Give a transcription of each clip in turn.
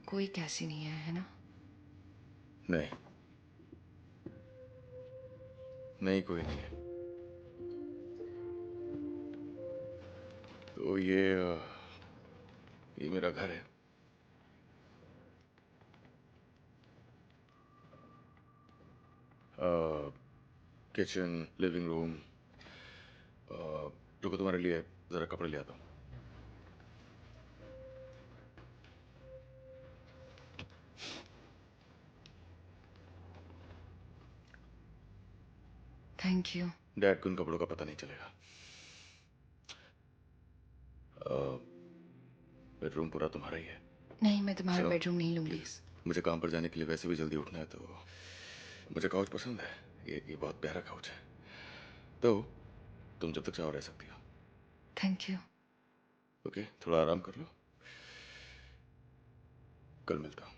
कोई कैसी नहीं है ना? नहीं, नहीं, कोई नहीं है। तो ये मेरा घर है। Kitchen, living room. रुको, तुम्हारे लिए जरा कपड़े ले आता हूँ। Thank you. डैड को इन कपड़ों का पता नहीं चलेगा। बेडरूम पूरा तुम्हारा ही है। नहीं, मैं तुम्हारा सुनो, बेडरूम नहीं लूंगी। प्लीज, मुझे काम पर जाने के लिए वैसे भी जल्दी उठना है, तो मुझे काउच पसंद है। ये बहुत प्यारा काउच है। तो तुम जब तक चाहो रह सकती हो। Thank you. ओके, थोड़ा आराम कर लो। कल मिलता हूँ।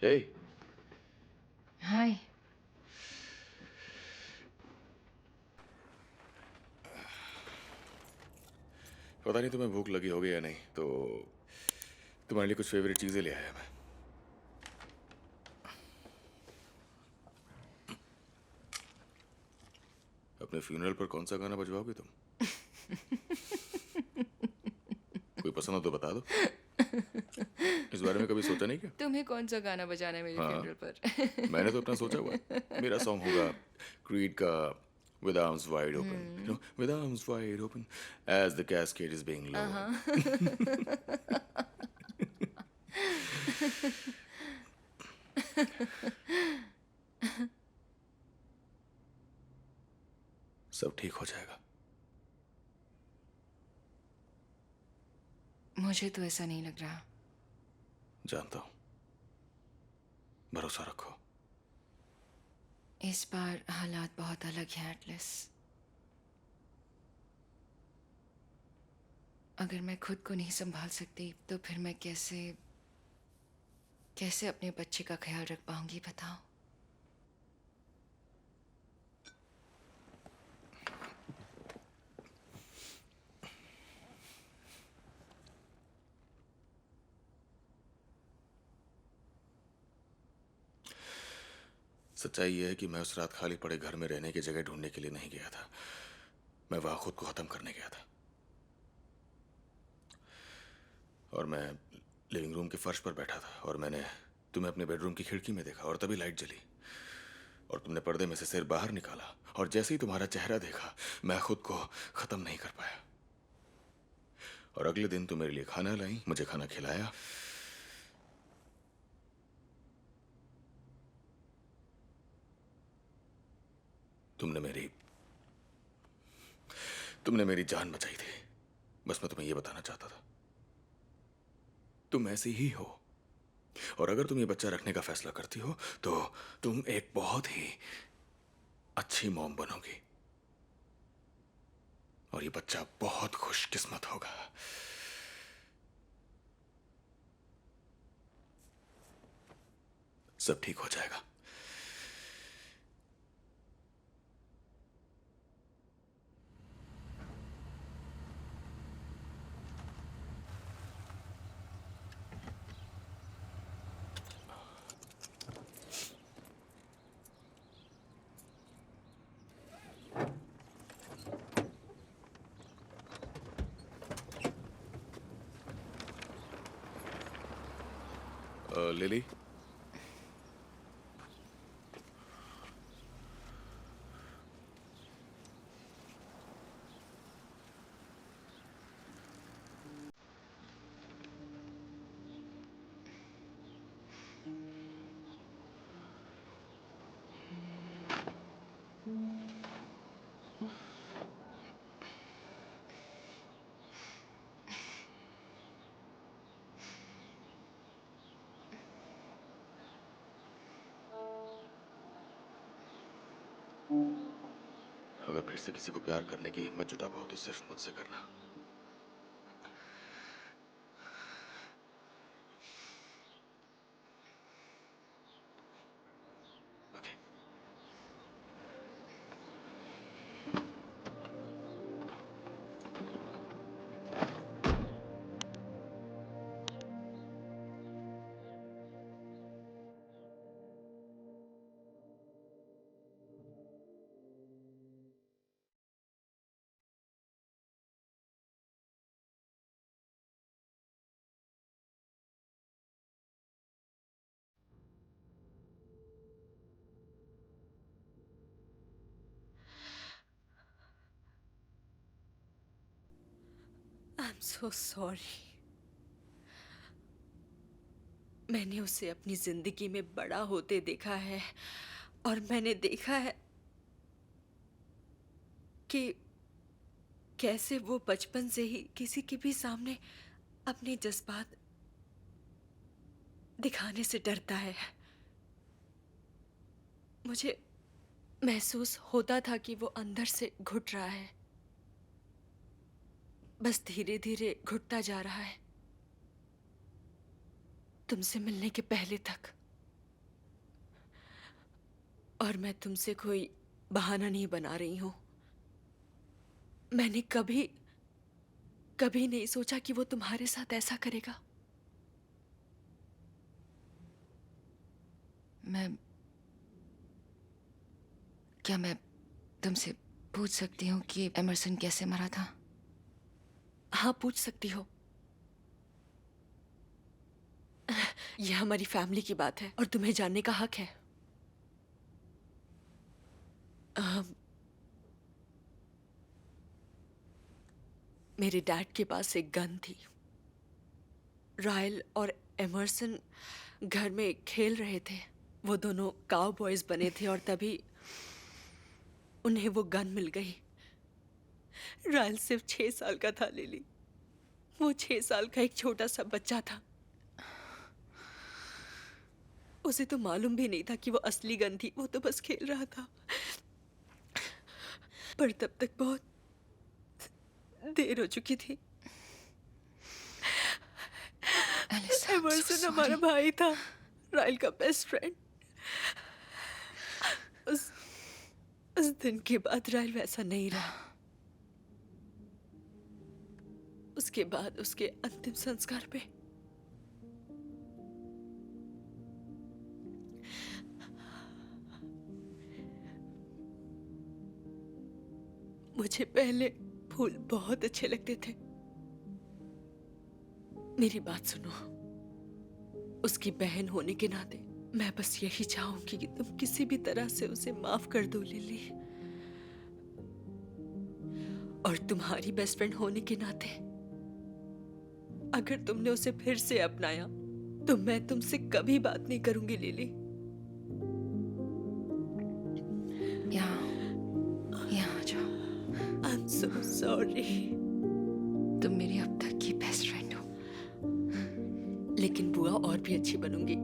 हे, हाय। पता नहीं तुम्हें भूख लगी होगी या नहीं, तो तुम्हारे लिए कुछ फेवरेट चीजें ले आया मैं। अपने फ्यूनरल पर कौन सा गाना बजवाओगे तुम? कोई पसंद हो तो बता दो। इस बारे में कभी सोचा नहीं क्या? तुम्हें कौन सा गाना बजाना है मेरे हाँ, फ्यूनरल पर? मैंने तो अपना सोचा हुआ है। मेरा सॉन्ग होगा क्रीड का With arms wide open, with arms wide open as the cascade is being lowered. सब ठीक हो जाएगा। मुझे तो ऐसा नहीं लग रहा। जानता हूं, भरोसा रखो। इस बार हालात बहुत अलग हैं एटलस। अगर मैं खुद को नहीं संभाल सकती तो फिर मैं कैसे कैसे अपने बच्चे का ख्याल रख पाऊंगी, बताओ? सच्चाई यह है कि मैं उस रात खाली पड़े घर में रहने की जगह ढूंढने के लिए नहीं गया था। मैं वहां खुद को खत्म करने गया था। और मैं लिविंग रूम के फर्श पर बैठा था और मैंने तुम्हें अपने बेडरूम की खिड़की में देखा और तभी लाइट जली और तुमने पर्दे में से सिर बाहर निकाला और जैसे ही तुम्हारा चेहरा देखा मैं खुद को खत्म नहीं कर पाया। और अगले दिन तुम मेरे लिए खाना लाई, मुझे खाना खिलाया। तुमने मेरी तुमने मेरी जान बचाई थी। बस मैं तुम्हें यह बताना चाहता था, तुम ऐसी ही हो। और अगर तुम ये बच्चा रखने का फैसला करती हो तो तुम एक बहुत ही अच्छी मॉम बनोगी और ये बच्चा बहुत खुशकिस्मत होगा। सब ठीक हो जाएगा। लिली, अगर फिर से किसी को प्यार करने की हिम्मत जुटा पाओ तो सिर्फ मुझसे करना। ओके? I'm so sorry. मैंने उसे अपनी जिंदगी में बड़ा होते देखा है और मैंने देखा है कि कैसे वो बचपन से ही किसी के भी सामने अपने जज्बात दिखाने से डरता है। मुझे महसूस होता था कि वो अंदर से घुट रहा है, बस धीरे धीरे घुटता जा रहा है। तुमसे मिलने के पहले तक। और मैं तुमसे कोई बहाना नहीं बना रही हूं। मैंने कभी कभी नहीं सोचा कि वो तुम्हारे साथ ऐसा करेगा। क्या मैं तुमसे पूछ सकती हूँ कि एमरसन कैसे मरा था? हाँ, पूछ सकती हो। यह हमारी फैमिली की बात है और तुम्हें जानने का हक है। मेरे डैड के पास एक गन थी। रायल और एमरसन घर में खेल रहे थे। वो दोनों काउ बॉयज बने थे और तभी उन्हें वो गन मिल गई। रायल सिर्फ 6 साल का था लिली। वो 6 साल का एक छोटा सा बच्चा था। उसे तो मालूम भी नहीं था कि वो असली गन थी। वो तो बस खेल रहा था। पर तब तक बहुत देर हो चुकी थी। एलिसा, I'm so एमरसन हमारा sorry. भाई था, रायल का बेस्ट फ्रेंड। उस दिन के बाद रायल वैसा नहीं रहा। उसके बाद उसके अंतिम संस्कार पे मुझे पहले फूल बहुत अच्छे लगते थे। मेरी बात सुनो। उसकी बहन होने के नाते मैं बस यही चाहूंगी कि तुम किसी भी तरह से उसे माफ कर दो लिली। और तुम्हारी बेस्ट फ्रेंड होने के नाते अगर तुमने उसे फिर से अपनाया तो मैं तुमसे कभी बात नहीं करूंगी लिली। यहाँ आ जाओ। I'm so sorry. तुम मेरी अब तक की बेस्ट फ्रेंड हो। लेकिन बुआ और भी अच्छी बनूंगी।